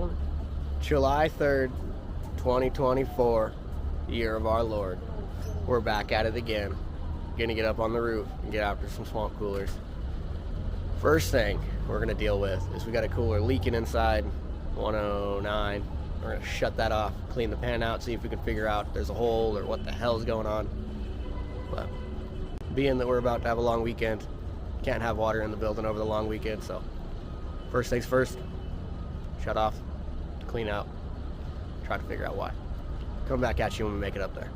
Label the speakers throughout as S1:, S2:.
S1: for me?
S2: July 3rd, 2024, year of our Lord. We're back at it again. Gonna get up on the roof and get after some swamp coolers. First thing we're gonna deal with is we got a cooler leaking inside 109. We're gonna shut that off, clean the pan out, see if we can figure out if there's a hole or what the hell's going on. But being that we're about to have a long weekend, can't have water in the building over the long weekend, so first things first, shut off, clean out, try to figure out why. Come back at you when we make it up there.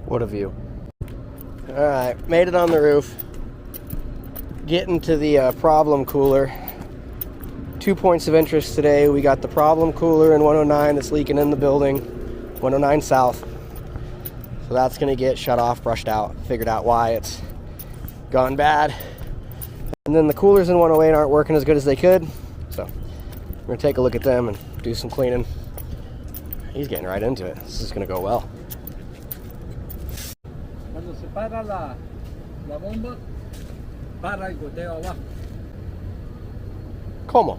S2: What a view. Alright, made it on the roof. Getting to the problem cooler. 2 points of interest today. We got the problem cooler in 109 that's leaking in the building, 109 South. So that's going to get shut off, brushed out, figured out why it's gone bad. And then the coolers in 108 aren't working as good as they could. So we're going to take a look at them and do some cleaning. He's getting right into it. This is going to go well.
S1: Cuando se para la bomba, para el goteo abajo.
S2: ¿Cómo?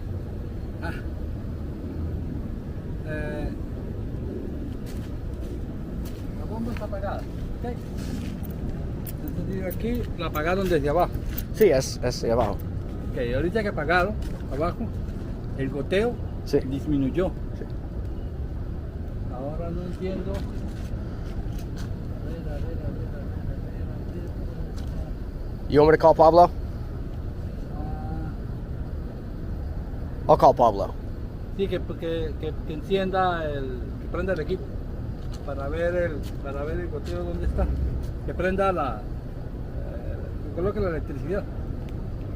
S1: La bomba está apagada, ¿ok? Entonces aquí la apagaron desde abajo.
S2: Sí, es de abajo.
S1: Ok, ahorita que apagaron abajo, el goteo
S2: Sí.
S1: disminuyó.
S2: Sí.
S1: Ahora no entiendo.
S2: You want me to call Pablo? I'll call Pablo.
S1: Sí, que encienda que prenda el equipo para ver el goteo dónde está. Que prenda que coloque la electricidad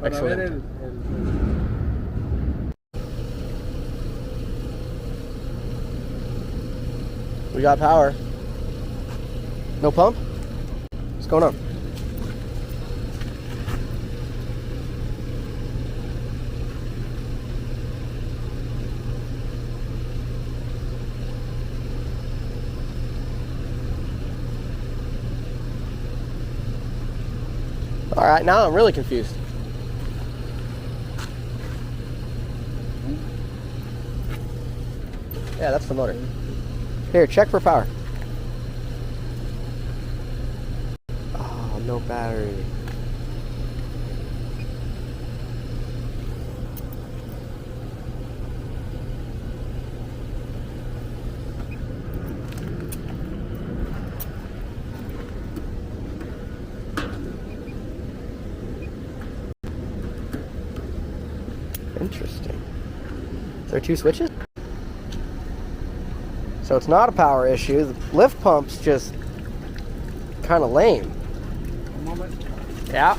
S1: para
S2: Excellent.
S1: ver
S2: We got power. No pump? What's going on? All right, now I'm really confused. Yeah, that's the motor. Here, check for power. Oh, no battery. Interesting. Is there two switches? So it's not a power issue. The lift pump's just kind of lame.
S1: un momento.
S2: Yeah.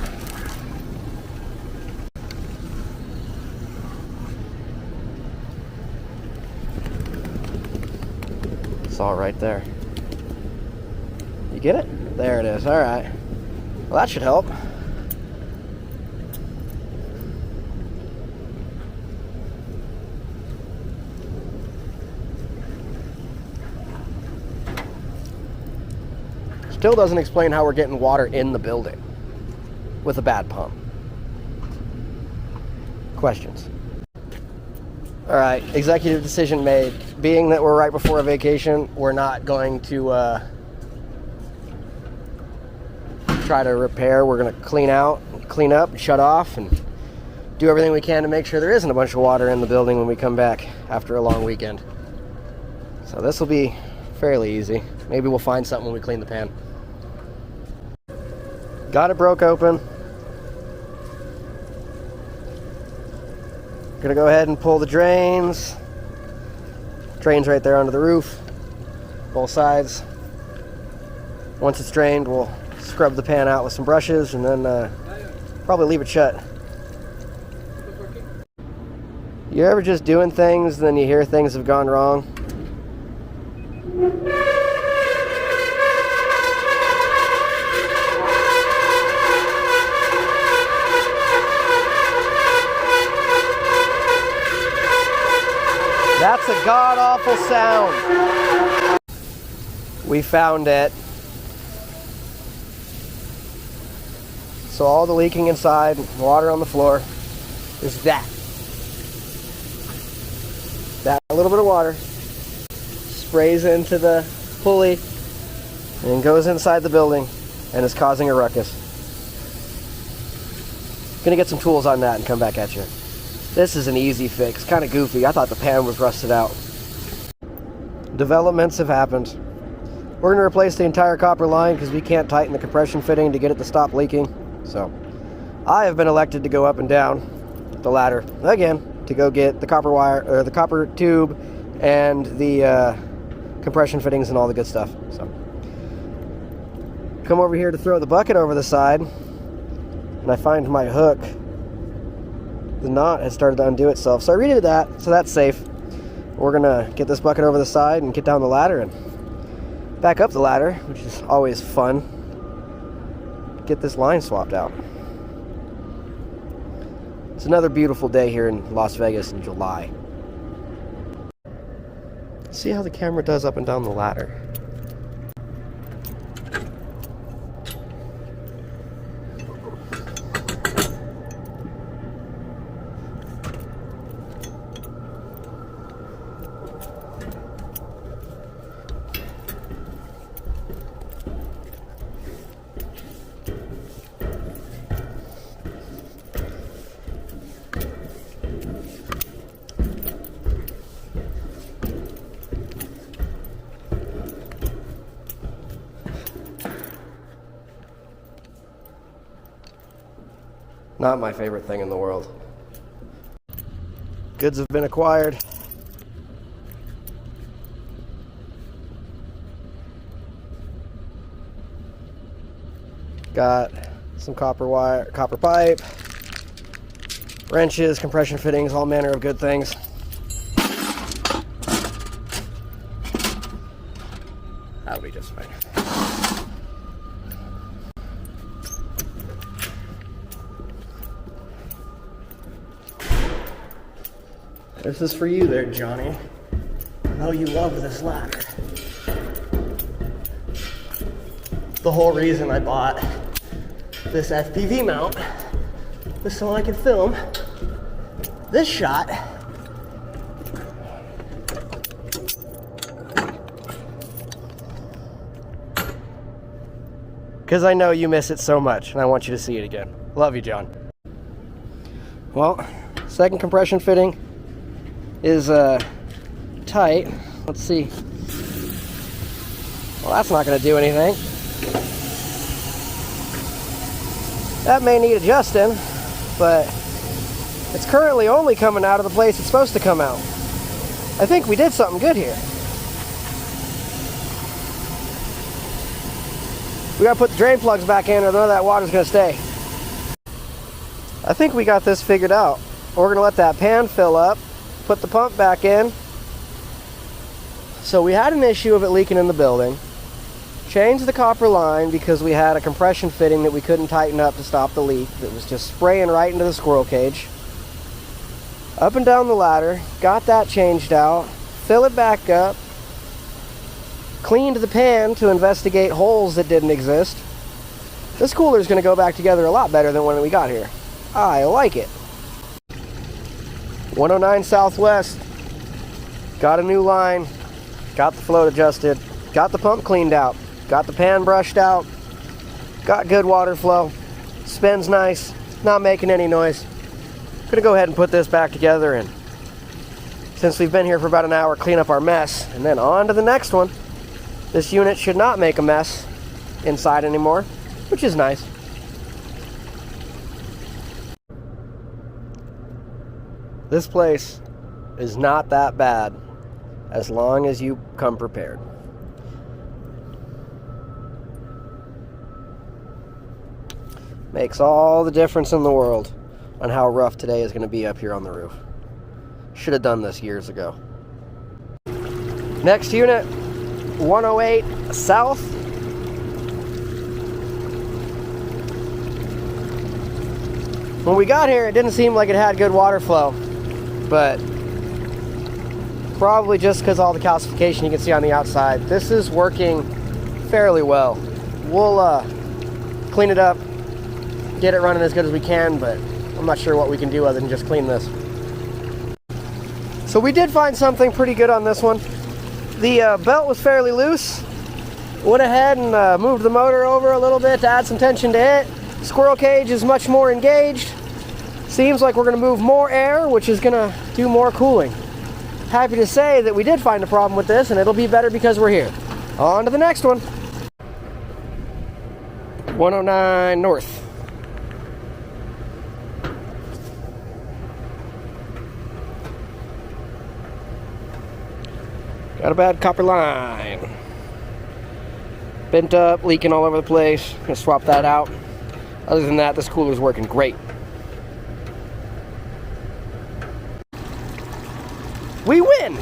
S2: saw right there. You get it? There it is. All right. Well, that should help. Still doesn't explain how we're getting water in the building with a bad pump. Questions? All right, executive decision made. Being that we're right before a vacation, we're not going to try to repair. We're going to clean up, shut off, and do everything we can to make sure there isn't a bunch of water in the building when we come back after a long weekend. So this will be fairly easy. Maybe we'll find something when we clean the pan. Got it broke open. Gonna go ahead and pull the drains. Drains right there under the roof, both sides. Once it's drained, we'll scrub the pan out with some brushes and then probably leave it shut. You ever just doing things, then you hear things have gone wrong? That's a god-awful sound. We found it. So all the leaking inside, water on the floor, is that. That little bit of water sprays into the pulley and goes inside the building and is causing a ruckus. Gonna get some tools on that and come back at you. This is an easy fix, kind of goofy. I thought the pan was rusted out. Developments have happened. We're gonna replace the entire copper line because we can't tighten the compression fitting to get it to stop leaking. So I have been elected to go up and down the ladder again to go get the copper wire, or the copper tube, and the compression fittings and all the good stuff. So come over here to throw the bucket over the side, and I find my hook. The knot has started to undo itself, so I redid that, so that's safe. We're gonna get this bucket over the side and get down the ladder and back up the ladder, which is always fun. Get this line swapped out. It's another beautiful day here in Las Vegas in July. See how the camera does up and down the ladder. Not my favorite thing in the world. Goods have been acquired. Got some copper wire, copper pipe, wrenches, compression fittings, all manner of good things. That'll be just fine. This is for you there, Johnny. I know you love this ladder. The whole reason I bought this FPV mount was so I could film this shot because I know you miss it so much and I want you to see it again. Love you, John. Well, second compression fitting is tight. Let's see. Well, that's not going to do anything. That may need adjusting, but it's currently only coming out of the place it's supposed to come out. I think we did something good here. We got to put the drain plugs back in or none of that water's going to stay. I think we got this figured out. We're going to let that pan fill up, put the pump back in, So we had an issue of it leaking in the building. Changed the copper line because we had a compression fitting that we couldn't tighten up to stop the leak. That was just spraying right into the squirrel cage. Up and down the ladder, got that changed out, fill it back up, cleaned the pan to investigate holes that didn't exist. This cooler is going to go back together a lot better than when we got here. I like it. 109 Southwest. Got a new line. Got the float adjusted. Got the pump cleaned out. Got the pan brushed out. Got good water flow. Spins nice. Not making any noise. Gonna go ahead and put this back together, and since we've been here for about an hour, clean up our mess, and then on to the next one. This unit should not make a mess inside anymore, which is nice. This place is not that bad as long as you come prepared. Makes all the difference in the world on how rough today is going to be up here on the roof. Should have done this years ago. Next unit, 108 South. When we got here, it didn't seem like it had good water flow, but probably just because all the calcification you can see on the outside. This is working fairly well. We'll clean it up, get it running as good as we can, but I'm not sure what we can do other than just clean this. So we did find something pretty good on this one. The belt was fairly loose. Went ahead and moved the motor over a little bit to add some tension to it. Squirrel cage is much more engaged. Seems like we're going to move more air, which is going to do more cooling. Happy to say that we did find a problem with this, and it'll be better because we're here. On to the next one. 109 North. Got a bad copper line. Bent up, leaking all over the place. Gonna swap that out. Other than that, this cooler's working great. We win!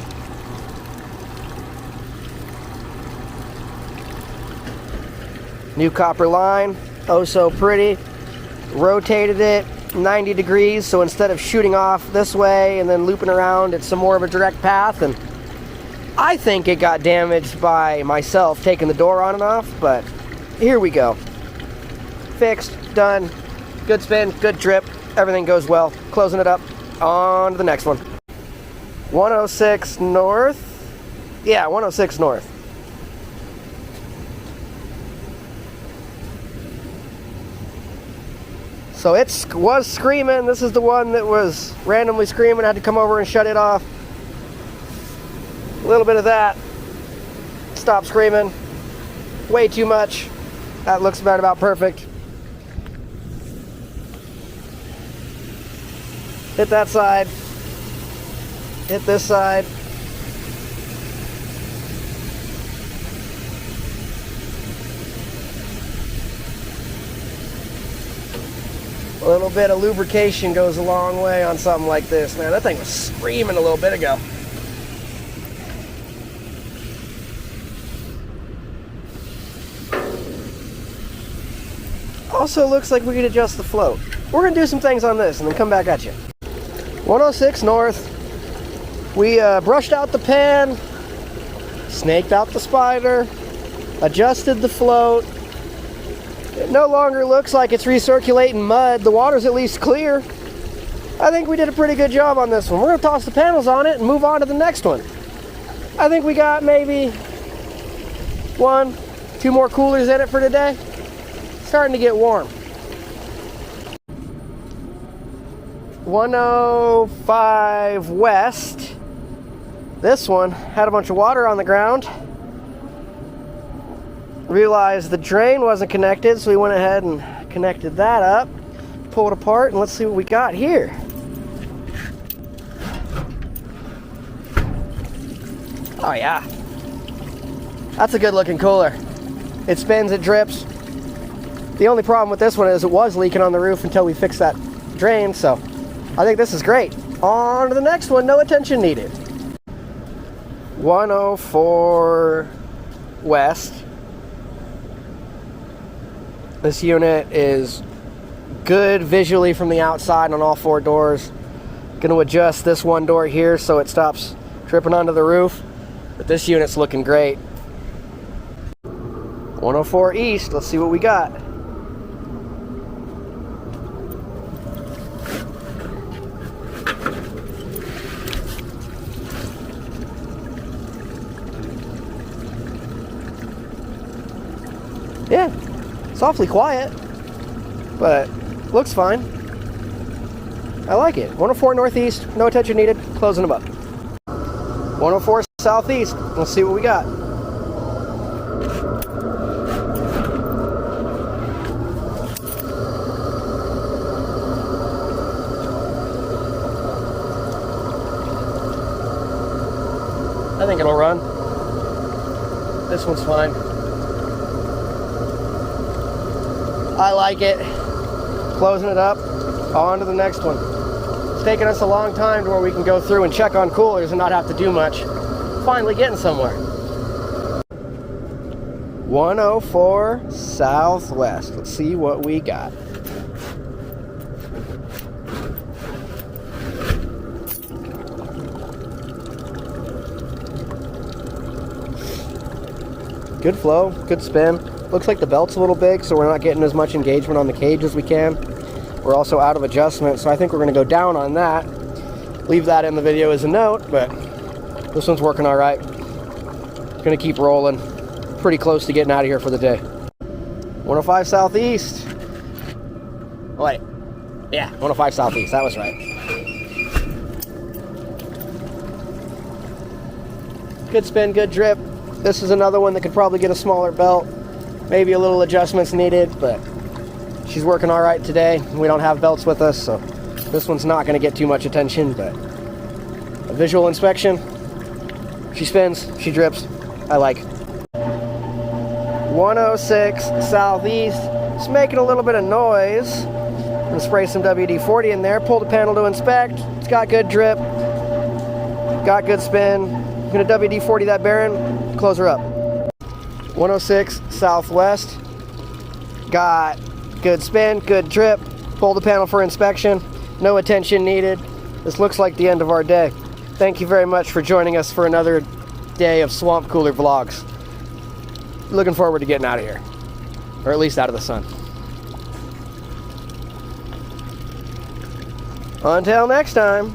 S2: New copper line, oh so pretty. Rotated it 90 degrees, so instead of shooting off this way and then looping around, it's some more of a direct path. And I think it got damaged by myself taking the door on and off, but here we go. Fixed, done, good spin, good trip, everything goes well. Closing it up, on to the next one. 106 North. Yeah, 106 North. So it was screaming. This is the one that was randomly screaming. I had to come over and shut it off. A little bit of that. Stop screaming. Way too much. That looks about perfect. Hit that side. Hit this side. A little bit of lubrication goes a long way on something like this. Man, that thing was screaming a little bit ago. Also looks like we could adjust the float. We're going to do some things on this and then come back at you. 106 North. We brushed out the pan, snaked out the spider, adjusted the float. It no longer looks like it's recirculating mud. The water's at least clear. I think we did a pretty good job on this one. We're going to toss the panels on it and move on to the next one. I think we got maybe 1, 2 more coolers in it for today. Starting to get warm. 105 West. This one had a bunch of water on the ground. Realized the drain wasn't connected, so we went ahead and connected that up. Pull it apart and let's see what we got here. Oh yeah. That's a good looking cooler. It spins, it drips. The only problem with this one is it was leaking on the roof until we fixed that drain, so I think this is great. On to the next one, no attention needed. 104 West. This unit is good visually from the outside on all 4 doors. Going to adjust this one door here so it stops tripping onto the roof. But this unit's looking great. 104 East, let's see what we got. Yeah, it's awfully quiet, but looks fine. I like it. 104 Northeast, no attention needed, closing them up. 104 Southeast, let's see what we got. I think it'll run. This one's fine. I like it. Closing it up, on to the next one. It's taken us a long time to where we can go through and check on coolers and not have to do much. Finally getting somewhere. 104 Southwest. Let's see what we got. Good flow, good spin. Looks like the belt's a little big, so we're not getting as much engagement on the cage as we can. We're also out of adjustment, so I think we're going to go down on that. Leave that in the video as a note, but this one's working all right. Going to keep rolling. Pretty close to getting out of here for the day. 105 Southeast. Oh, wait. Yeah, 105 Southeast. That was right. Good spin, good drip. This is another one that could probably get a smaller belt. Maybe a little adjustments needed, but she's working all right today. We don't have belts with us, so this one's not going to get too much attention, but a visual inspection. She spins, she drips. I like. 106 Southeast. It's making a little bit of noise. I'm going to spray some WD-40 in there. Pull the panel to inspect. It's got good drip. Got good spin. I'm going to WD-40 that bearing. Close her up. 106 Southwest. Got good spin, good drip. Pull the panel for inspection. No attention needed. This looks like the end of our day. Thank you very much for joining us for another day of Swamp Cooler vlogs. Looking forward to getting out of here. Or at least out of the sun. Until next time.